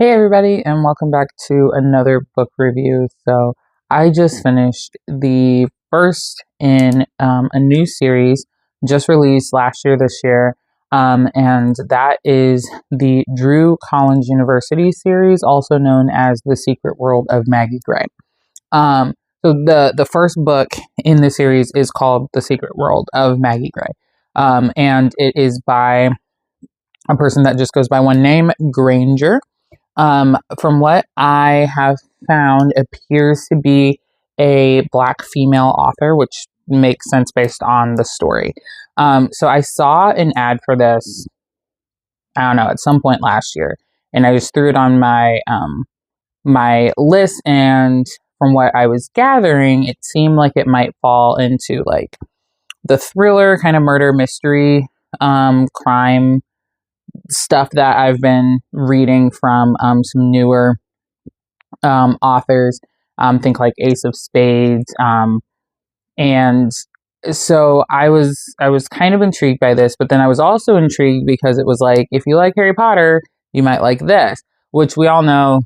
Hey everybody, and welcome back to another book review. So I just finished the first in a new series just released last year, this year, and that is the Drew Collins University series, also known as The Secret World of Maggie Gray. So the first book in the series is called The Secret World of Maggie Gray, and it is by a person that just goes by one name, Granger. From what I have found, appears to be a Black female author, which makes sense based on the story. So I saw an ad for this, I don't know, at some point last year, and I just threw it on my list. And from what I was gathering, it seemed like it might fall into like the thriller kind of murder mystery, crime stuff that I've been reading from some newer authors. Think like Ace of Spades, and so I was kind of intrigued by this, but then I was also intrigued because it was like, if you like Harry Potter, you might like this, which we all know,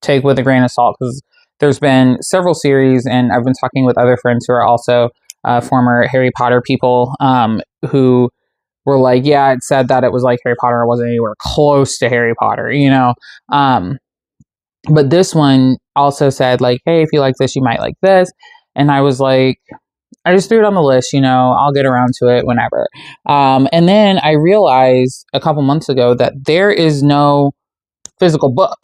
take with a grain of salt, because there's been several series, and I've been talking with other friends who are also former Harry Potter people, who were like, yeah, it said that it was like Harry Potter. It wasn't anywhere close to Harry Potter, you know? But this one also said like, hey, if you like this, you might like this. And I was like, I just threw it on the list, you know, I'll get around to it whenever. And then I realized a couple months ago that there is no physical book.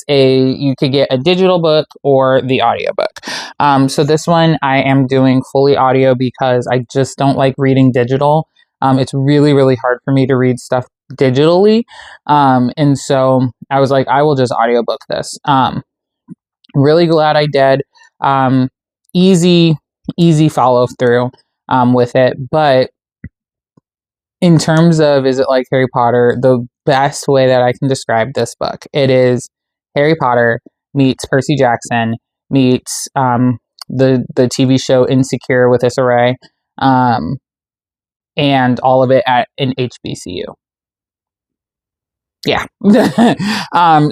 You could get a digital book or the audiobook. So this one I am doing fully audio because I just don't like reading digital. It's really, really hard for me to read stuff digitally. And so I was like, I will just audiobook this. Really glad I did. Easy follow through with it. But in terms of, is it like Harry Potter, the best way that I can describe this book, it is Harry Potter meets Percy Jackson meets the TV show Insecure with Issa Rae, and all of it at an HBCU. Yeah.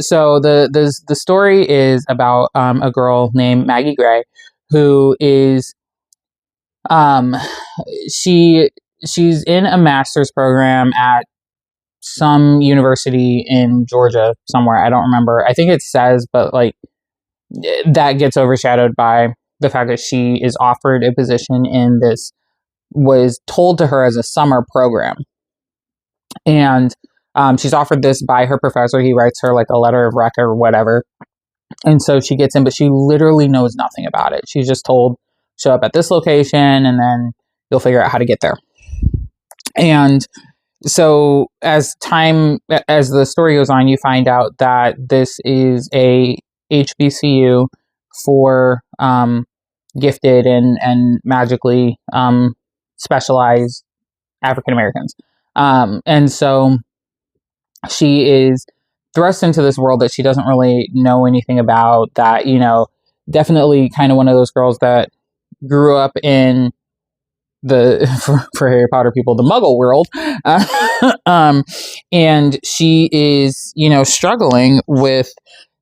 So the story is about a girl named Maggie Gray, who is she's in a master's program at some university in Georgia somewhere. I don't remember. I think it says, but like that gets overshadowed by the fact that she is offered a position in this, was told to her as a summer program. And she's offered this by her professor. He writes her like a letter of rec or whatever. And so she gets in, but she literally knows nothing about it. She's just told, show up at this location and then you'll figure out how to get there. And so as the story goes on, you find out that this is a HBCU for gifted and magically specialized African Americans. And so she is thrust into this world that she doesn't really know anything about, that, you know, definitely kind of one of those girls that grew up in for Harry Potter people, the Muggle world. And she is, you know, struggling with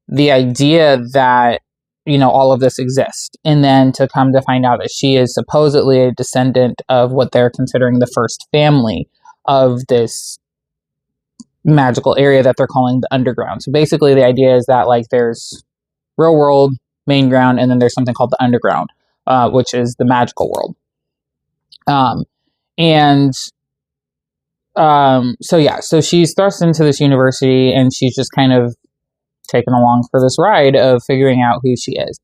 the idea that, you know, all of this exists. And then to come to find out that she is supposedly a descendant of what they're considering the first family of this magical area that they're calling the underground. So basically the idea is that like there's real world, main ground, and then there's something called the underground, which is the magical world. So she's thrust into this university and she's just kind of taken along for this ride of figuring out who she is.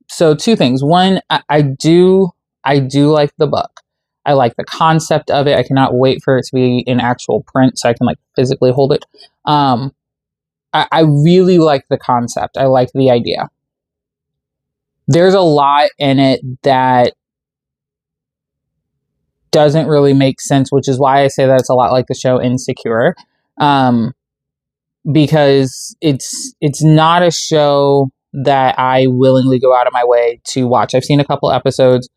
So two things. One, I do like the book. I like the concept of it. I cannot wait for it to be in actual print so I can like physically hold it. I really like the concept. I like the idea. There's a lot in it that doesn't really make sense, which is why I say that it's a lot like the show Insecure, because it's not a show that I willingly go out of my way to watch. I've seen a couple episodes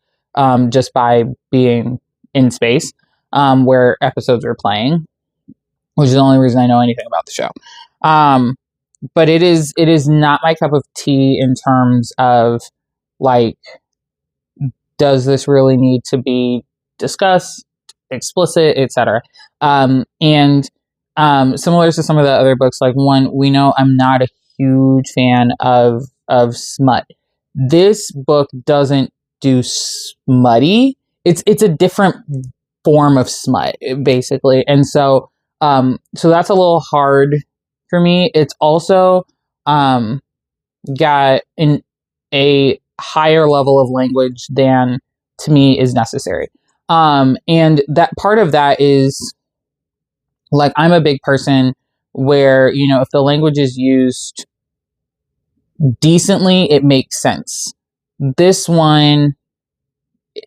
just by being in space where episodes are playing, which is the only reason I know anything about the show. But it is not my cup of tea in terms of like, does this really need to be discussed, explicit, etc. And similar to some of the other books, like one, we know I'm not a huge fan of smut. This book doesn't do smutty. It's a different form of smut, basically, and so that's a little hard for me. It's also got a higher level of language than to me is necessary. And that part of that is like, I'm a big person where, if the language is used decently, it makes sense. This one,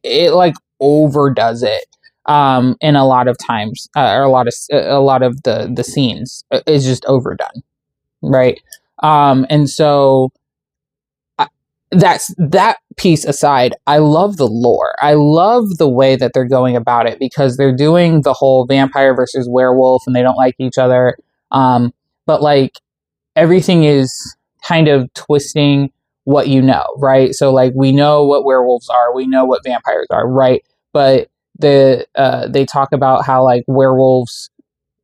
it like overdoes it. In a lot of times, or a lot of the scenes is just overdone. Right. And so that piece aside, I love the lore. I love the way that they're going about it, because they're doing the whole vampire versus werewolf and they don't like each other. But like, everything is kind of twisting what you know, right? So like, we know what werewolves are, we know what vampires are, right? But they talk about how like werewolves,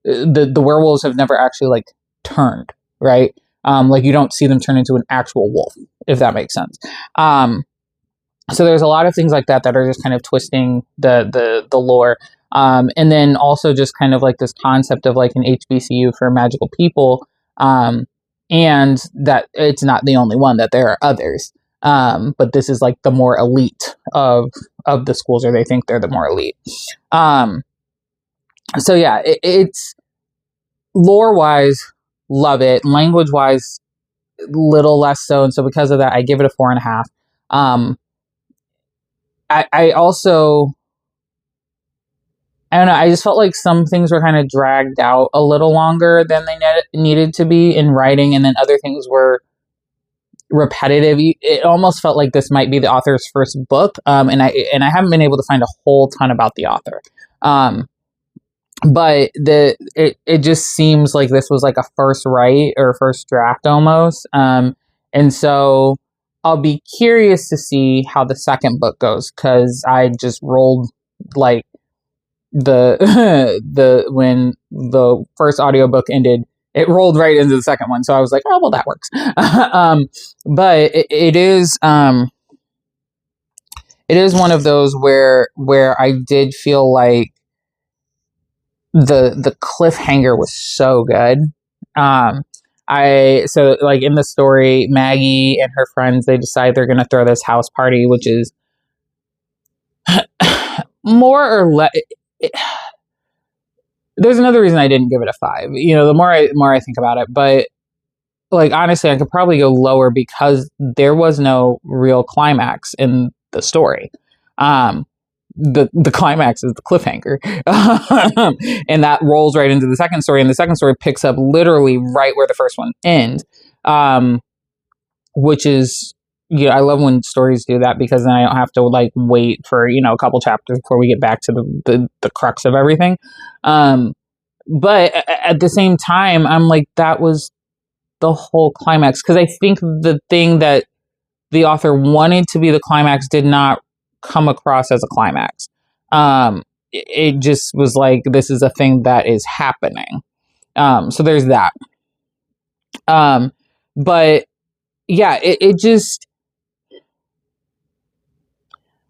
the werewolves have never actually like turned, right? Like, you don't see them turn into an actual wolf, if that makes sense. So there's a lot of things like that that are just kind of twisting the lore. And then also just kind of like this concept of like an HBCU for magical people, and that it's not the only one, that there are others. But this is like the more elite of the schools, or they think they're the more elite. So yeah, it's lore wise, love it. Language wise, little less so. And so because of that, I give it a 4.5. I also, I don't know, I just felt like some things were kind of dragged out a little longer than they needed to be in writing, and then other things were repetitive. It almost felt like this might be the author's first book, and I haven't been able to find a whole ton about the author. But it just seems like this was like a first write or first draft almost. And so I'll be curious to see how the second book goes, because I just rolled like when the first audiobook ended, it rolled right into the second one. So I was like, oh well, that works. But it is one of those where I did feel like the cliffhanger was so good. So like, in the story, Maggie and her friends, they decide they're going to throw this house party, which is more or less. There's another reason I didn't give it a 5. The more I think about it, but like, honestly, I could probably go lower, because there was no real climax in the story. The climax is the cliffhanger. And that rolls right into the second story, and the second story picks up literally right where the first one ends, which is, I love when stories do that, because then I don't have to like wait for a couple chapters before we get back to the crux of everything. But at the same time, I'm like, that was the whole climax, because I think the thing that the author wanted to be the climax did not come across as a climax. It just was like, this is a thing that is happening. So there's that. But yeah, it just,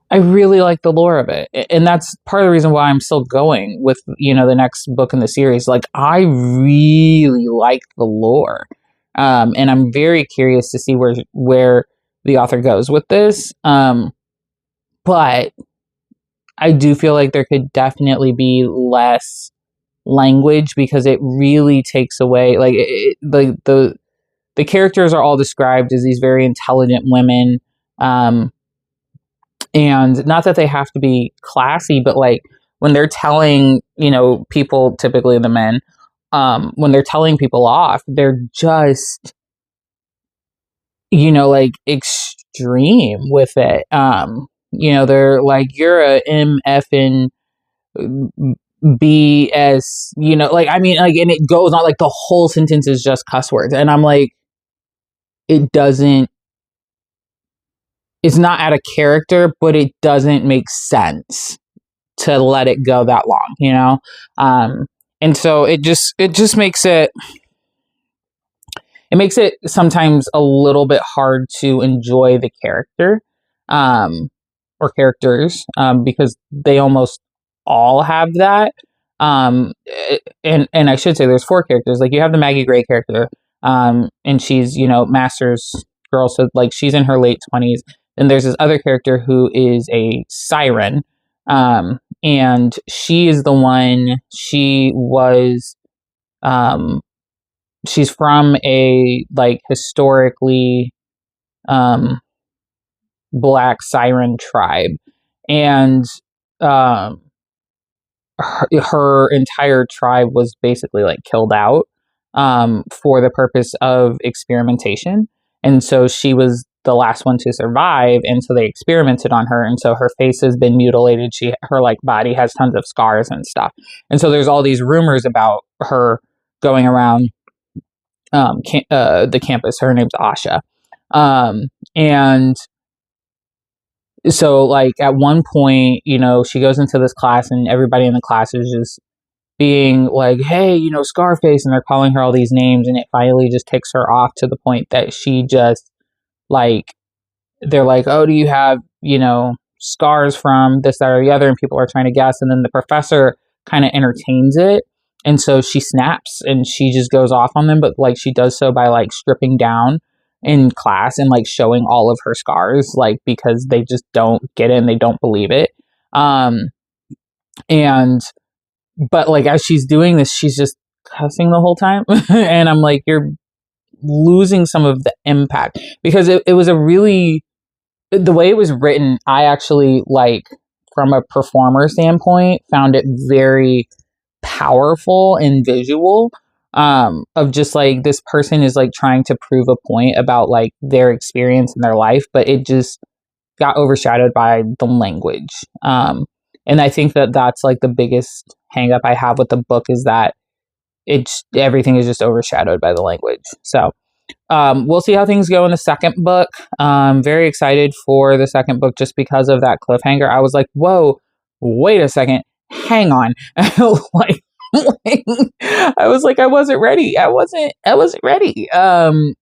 I really like the lore of it. And that's part of the reason why I'm still going with, the next book in the series. Like, I really like the lore. And I'm very curious to see where the author goes with this. But I do feel like there could definitely be less language, because it really takes away, like, the characters are all described as these very intelligent women. And not that they have to be classy, but like, when they're telling, people, typically the men, when they're telling people off, they're just, like, extreme with it. They're like, you're a MF in be as, like, I mean, like, and it goes on, like, the whole sentence is just cuss words. And I'm like, it doesn't, it's not out of character, but it doesn't make sense to let it go that long. And so it just makes it sometimes a little bit hard to enjoy the character, um, or characters, because they almost all have that. And I should say there's four characters. Like, you have the Maggie Gray character, and she's, master's girl, so like she's in her late 20s. And there's this other character who is a siren, and she is the one. Um, she's from a, like, historically, um, black siren tribe, and um, her entire tribe was basically, like, killed out, for the purpose of experimentation. And so she was the last one to survive, and so they experimented on her, and so her face has been mutilated. Her, like, body has tons of scars and stuff. And so there's all these rumors about her going around, the campus. Her name's Asha. And so, like, at one point, she goes into this class, and everybody in the class is just being like, hey, Scarface, and they're calling her all these names, and it finally just ticks her off to the point that she just, like, they're like, oh, do you have, scars from this, that, or the other? And people are trying to guess. And then the professor kind of entertains it. And so she snaps and she just goes off on them. But, like, she does so by, like, stripping down in class and, like, showing all of her scars, like, because they just don't get it and they don't believe it. And, but, like, as she's doing this, she's just cussing the whole time. And I'm like, you're losing some of the impact, because it was a really, the way it was written, I actually, like, from a performer standpoint, found it very powerful and visual, of just, like, this person is, like, trying to prove a point about, like, their experience in their life, but it just got overshadowed by the language. And I think that that's, like, the biggest hang up I have with the book, is that everything is just overshadowed by the language. So we'll see how things go in the second book. Very excited for the second book, just because of that cliffhanger. I was like, whoa, wait a second, hang on. like, I was like, I wasn't ready. I wasn't ready. And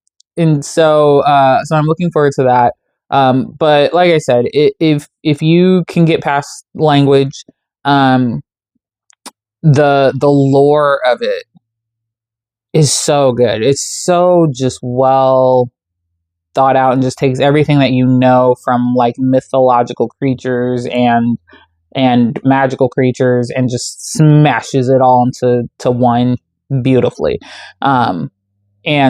so I'm looking forward to that. But like I said, if you can get past language, the lore of it is so good. It's so just well thought out, and just takes everything that from, like, mythological creatures and magical creatures, and just smashes it all into one beautifully. And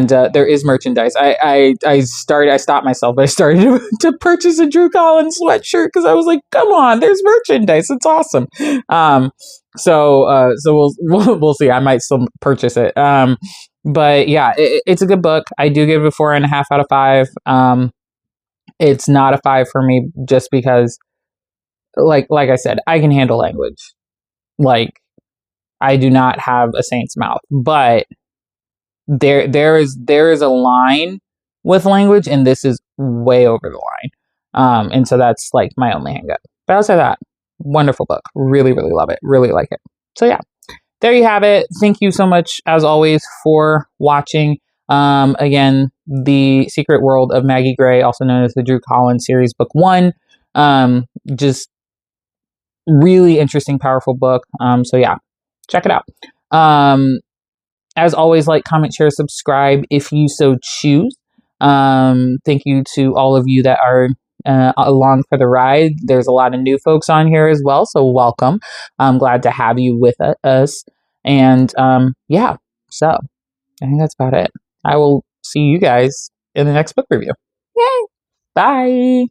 there is merchandise. I stopped myself, but I started to purchase a Drew Collins sweatshirt, because I was like, come on, there's merchandise. It's awesome. So we'll see. I might still purchase it. But yeah, it's a good book. I do give it a 4.5 out of 5. It's not a 5 for me, just because, like I said, I can handle language. Like, I do not have a saint's mouth, but there is a line with language, and this is way over the line. And so that's, like, my only hang up. But outside of that, wonderful book. Really, really love it. Really like it. So yeah, there you have it. Thank you so much, as always, for watching. Again, The Secret World of Maggie Gray, also known as the Drew Collins series, book 1. Just really interesting, powerful book. So yeah, check it out. As always, like, comment, share, subscribe if you so choose. Thank you to all of you that are along for the ride. There's a lot of new folks on here as well, so welcome. I'm glad to have you with us. And yeah, so I think that's about it. I will see you guys in the next book review. Yay! Bye!